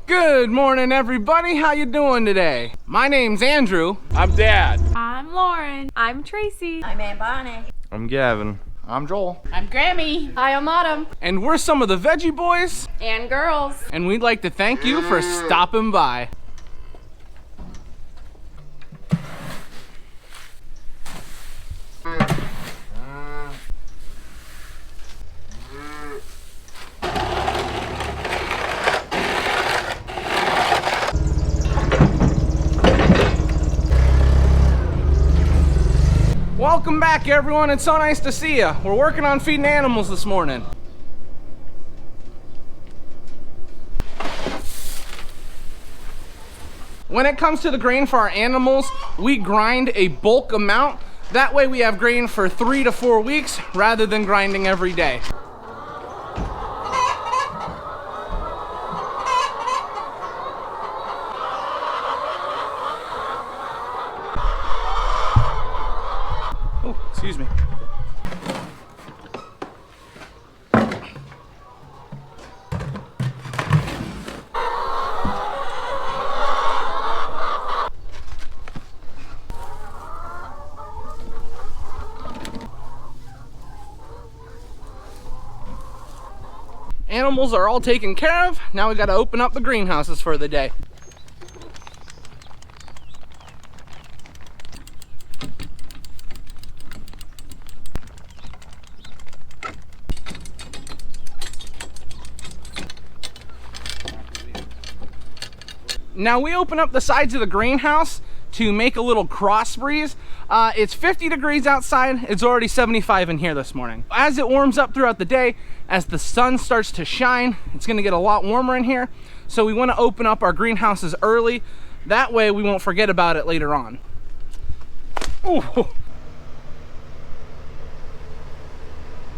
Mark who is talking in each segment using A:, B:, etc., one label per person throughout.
A: Good morning, everybody. How you doing today? My name's Andrew.
B: I'm Dad.
C: I'm Lauren. I'm Tracy.
D: I'm Aunt Bonnie.
E: I'm Gavin.
B: I'm Joel.
D: I'm Grammy.
C: Hi, I'm Autumn.
A: And we're some of the Veggie Boys.
C: And girls.
A: And we'd like to thank you for stopping by. Welcome back, everyone. It's so nice to see you. We're working on feeding animals this morning. When it comes to the grain for our animals, we grind a bulk amount. That way we have grain for 3 to 4 weeks rather than grinding every day. Oh, excuse me. Animals are all taken care of. Now we got to open up the greenhouses for the day. Now we open up the sides of the greenhouse to make a little cross breeze. It's 50 degrees outside. It's already 75 in here this morning. As it warms up throughout the day, as the sun starts to shine, it's gonna get a lot warmer in here. So we wanna open up our greenhouses early. That way we won't forget about it later on. Ooh.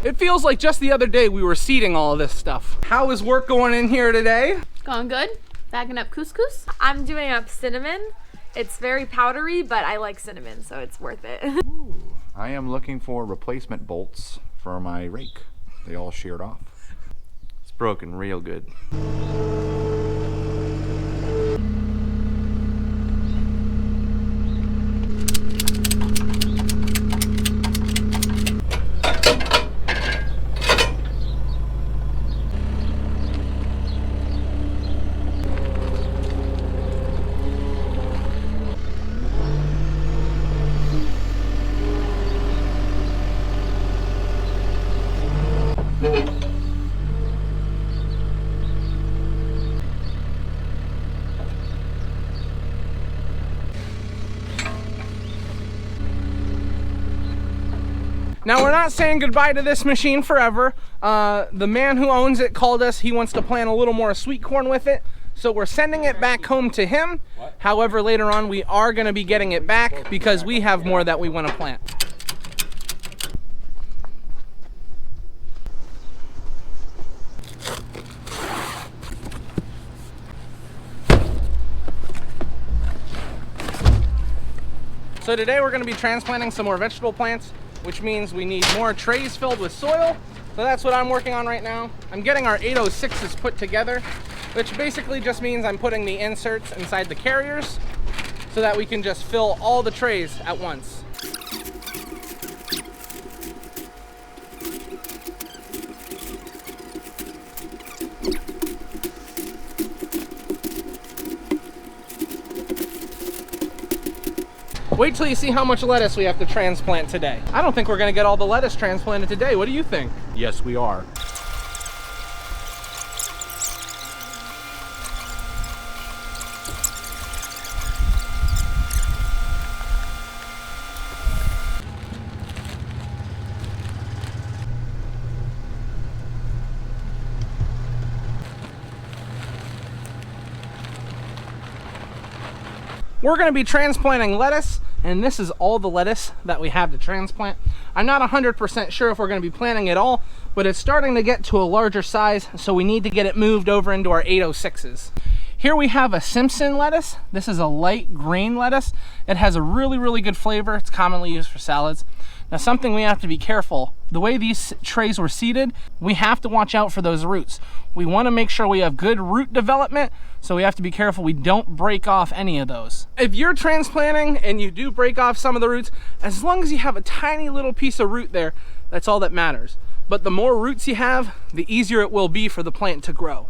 A: It feels like just the other day we were seeding all of this stuff. How is work going in here today?
C: Going good. Bagging up couscous. I'm doing up cinnamon. It's very powdery, but I like cinnamon, so it's worth it.
B: Ooh, I am looking for replacement bolts for my rake. They all sheared off.
E: It's broken real good.
A: Now we're not saying goodbye to this machine forever. The man who owns it called us. He wants to plant a little more sweet corn with it. So we're sending it back home to him. However, later on we are gonna be getting it back because we have more that we wanna plant. So today we're gonna be transplanting some more vegetable plants, which means we need more trays filled with soil. So that's what I'm working on right now. I'm getting our 806s put together, which basically just means I'm putting the inserts inside the carriers so that we can just fill all the trays at once. Wait till you see how much lettuce we have to transplant today. I don't think we're gonna get all the lettuce transplanted today. What do you think?
B: Yes, we are.
A: We're gonna be transplanting lettuce, and this is all the lettuce that we have to transplant. I'm not 100% sure if we're gonna be planting it all, but it's starting to get to a larger size, so we need to get it moved over into our 806s. Here we have a Simpson lettuce. This is a light green lettuce. It has a really good flavor. It's commonly used for salads. Now, something we have to be careful, the way these trays were seated, we have to watch out for those roots. We want to make sure we have good root development, so we have to be careful we don't break off any of those. If you're transplanting and you do break off some of the roots, as long as you have a tiny little piece of root there, that's all that matters. But the more roots you have, the easier it will be for the plant to grow.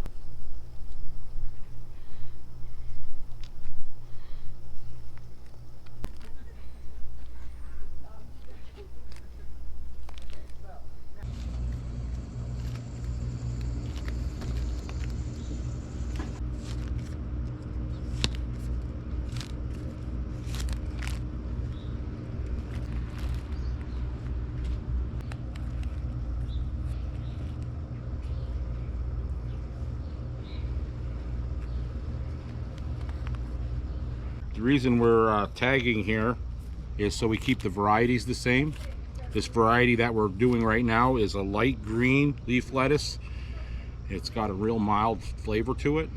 D: The reason we're tagging here is so we keep the varieties the same. This variety that we're doing right now is a light green leaf lettuce. It's got a real mild flavor to it,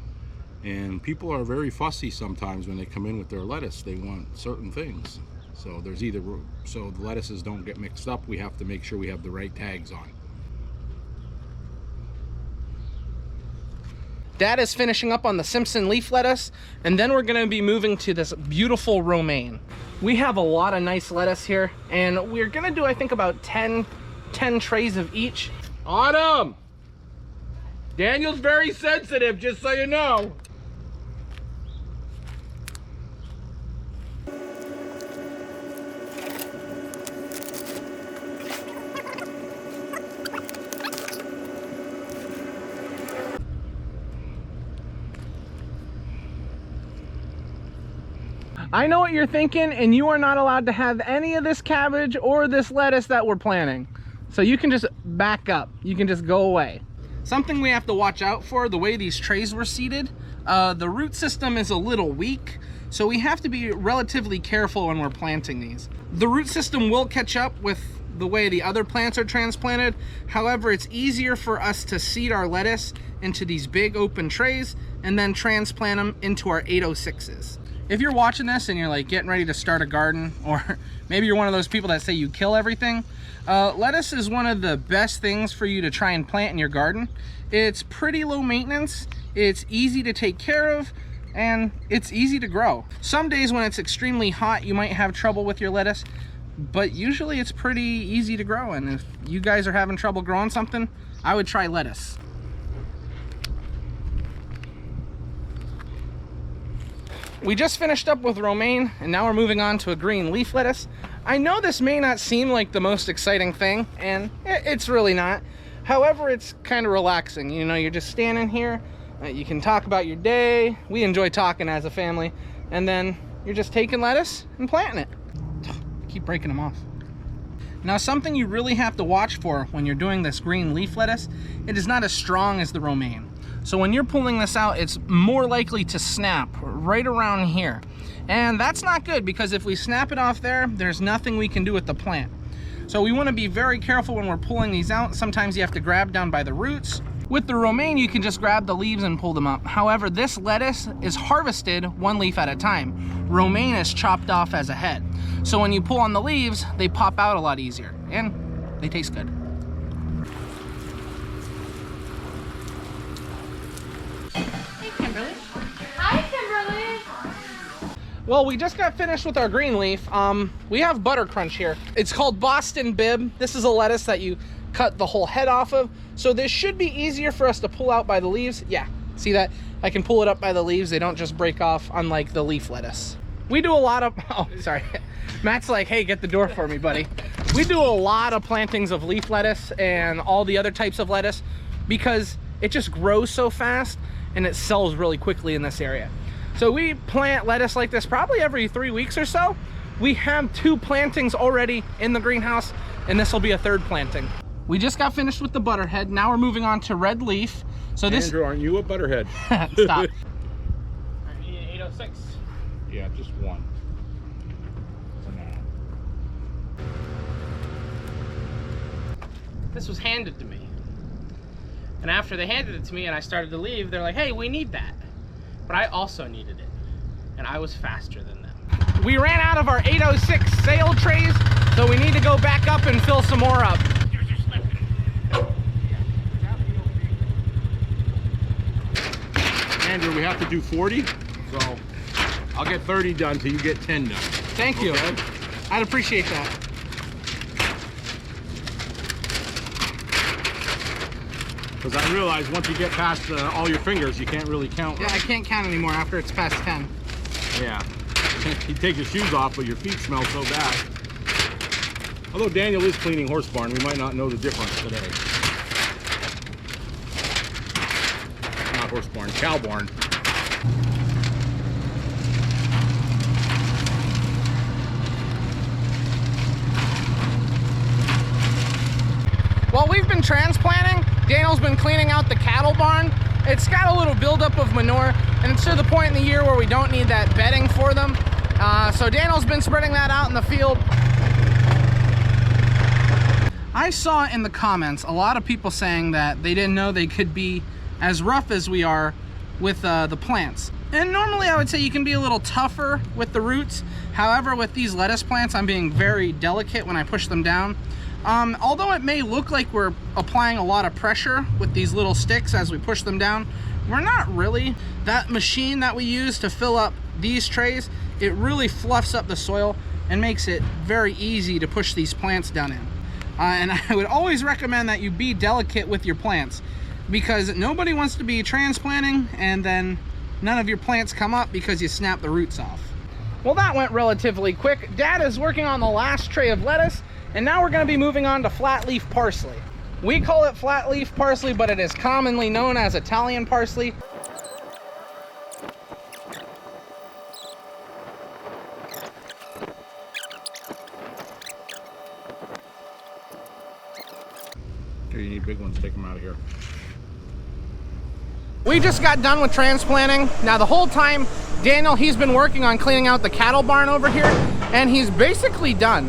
D: and people are very fussy sometimes when they come in with their lettuce. They want certain things, so there's either, so the lettuces don't get mixed up, we have to make sure we have the right tags on.
A: Dad is finishing up on the Simpson leaf lettuce, and then we're gonna be moving to this beautiful romaine. We have a lot of nice lettuce here, and we're gonna do, I think, about 10 trays of each.
D: Autumn! Daniel's very sensitive, just so you know.
A: I know what you're thinking, and you are not allowed to have any of this cabbage or this lettuce that we're planting. So you can just back up. You can just go away. Something we have to watch out for, the way these trays were seated, the root system is a little weak, so we have to be relatively careful when we're planting these. The root system will catch up with the way the other plants are transplanted. However, it's easier for us to seed our lettuce into these big open trays and then transplant them into our 806s. If you're watching this and you're like getting ready to start a garden, or maybe you're one of those people that say you kill everything, lettuce is one of the best things for you to try and plant in your garden. It's pretty low maintenance, it's easy to take care of, and it's easy to grow. Some days when it's extremely hot, you might have trouble with your lettuce, but usually it's pretty easy to grow. And if you guys are having trouble growing something, I would try lettuce. We just finished up with romaine, and now we're moving on to a green leaf lettuce. I know this may not seem like the most exciting thing, and it's really not. However, it's kind of relaxing. You know, you're just standing here, you can talk about your day. We enjoy talking as a family, and then you're just taking lettuce and planting it. Keep breaking them off. Now, something you really have to watch for when you're doing this green leaf lettuce, it is not as strong as the romaine. So when you're pulling this out, it's more likely to snap right around here. And that's not good, because if we snap it off there, there's nothing we can do with the plant. So we want to be very careful when we're pulling these out. Sometimes you have to grab down by the roots. With the romaine, you can just grab the leaves and pull them up. However, this lettuce is harvested one leaf at a time. Romaine is chopped off as a head. So when you pull on the leaves, they pop out a lot easier, and they taste good. Well, we just got finished with our green leaf. We have butter crunch here. It's called Boston Bib. This is a lettuce that you cut the whole head off of. So this should be easier for us to pull out by the leaves. Yeah, see that? I can pull it up by the leaves. They don't just break off, unlike the leaf lettuce. We do a lot of, oh, sorry. Matt's like, hey, get the door for me, buddy. We do a lot of plantings of leaf lettuce and all the other types of lettuce because it just grows so fast and it sells really quickly in this area. So we plant lettuce like this probably every 3 weeks or so. We have 2 plantings already in the greenhouse, and this will be a 3rd planting. We just got finished with the butterhead. Now we're moving on to red leaf. So this,
D: Andrew, aren't you a butterhead?
A: Stop. I need an 806.
D: Yeah, just one. For now.
A: This was handed to me. And after they handed it to me and I started to leave, they're like, hey, we need that. But I also needed it, and I was faster than them. We ran out of our 806 sale trays, So we need to go back up and fill some more up.
D: Andrew, we have to do 40, so I'll get 30 done till you get 10 done.
A: Thank you. I'd appreciate that.
D: Because I realize once you get past all your fingers, you can't really count.
A: Yeah, I can't count anymore after it's past 10.
D: Yeah. You take your shoes off, but your feet smell so bad. Although Daniel is cleaning horse barn, we might not know the difference today. Not horse barn, cow barn.
A: While we've been transplanting, Daniel's been cleaning out the cattle barn. It's got a little buildup of manure, and it's to the point in the year where we don't need that bedding for them. So Daniel's been spreading that out in the field. I saw in the comments a lot of people saying that they didn't know they could be as rough as we are with the plants. And normally I would say you can be a little tougher with the roots. However, with these lettuce plants, I'm being very delicate when I push them down. Although it may look like we're applying a lot of pressure with these little sticks as we push them down, we're not really. That machine that we use to fill up these trays, it really fluffs up the soil and makes it very easy to push these plants down in. And I would always recommend that you be delicate with your plants, because nobody wants to be transplanting and then none of your plants come up because you snap the roots off. Well, that went relatively quick. Dad is working on the last tray of lettuce, and now we're going to be moving on to flat leaf parsley. We call it flat leaf parsley, but it is commonly known as Italian parsley.
D: Here, you need big ones, take them out of here.
A: We just got done with transplanting. Now the whole time, Daniel, he's been working on cleaning out the cattle barn over here, and he's basically done.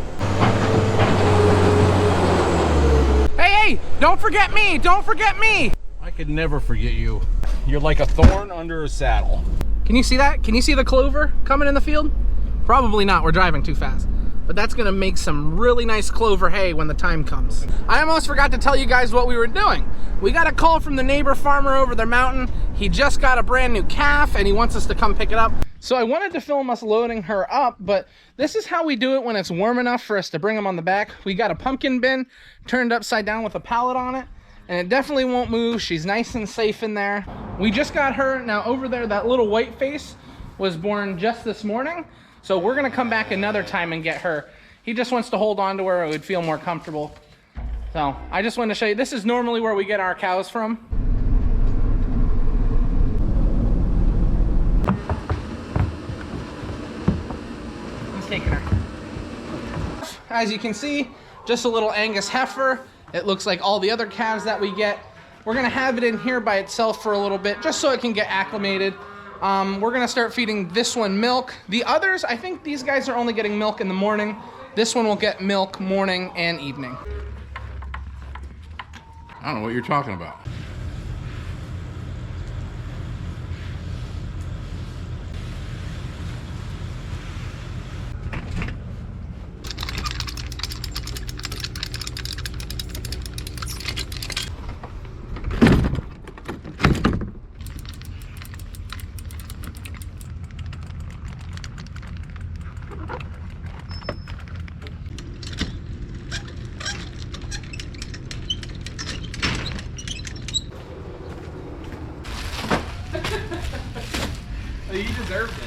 A: Hey, don't forget me, don't forget me.
D: I could never forget you. You're like a thorn under a saddle.
A: Can you see that? Can you see the clover coming in the field? Probably not, we're driving too fast. But that's gonna make some really nice clover hay when the time comes. I almost forgot to tell you guys what we were doing. We got a call from the neighbor farmer over the mountain. He just got a brand new calf and he wants us to come pick it up. So I wanted to film us loading her up, but this is how we do it when it's warm enough for us to bring them on the back. We got a pumpkin bin turned upside down with a pallet on it, and it definitely won't move. She's nice and safe in there. We just got her. Now over there, that little white face was born just this morning. So we're gonna come back another time and get her. He just wants to hold on to her, it would feel more comfortable. So I just wanted to show you, this is normally where we get our cows from. He's taking her. As you can see, just a little Angus heifer. It looks like all the other calves that we get. We're gonna have it in here by itself for a little bit, just so it can get acclimated. We're gonna start feeding this one milk. The others, I think these guys are only getting milk in the morning. This one will get milk morning and evening.
B: I don't know what you're talking about.
A: You deserved it.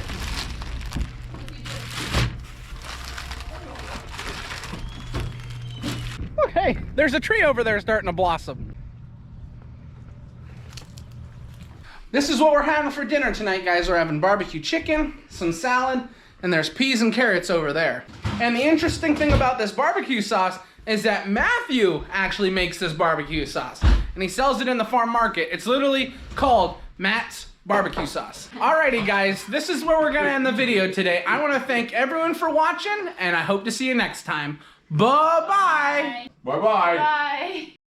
A: Look, hey, there's a tree over there starting to blossom. This is what we're having for dinner tonight, guys. We're having barbecue chicken, some salad, and there's peas and carrots over there. And the interesting thing about this barbecue sauce is that Matthew actually makes this barbecue sauce, and he sells it in the farm market. It's literally called Matt's barbecue sauce. Alrighty guys, this is where we're gonna end the video today. I wanna thank everyone for watching, and I hope to see you next time. Bye-bye.
B: Bye-bye.
C: Bye.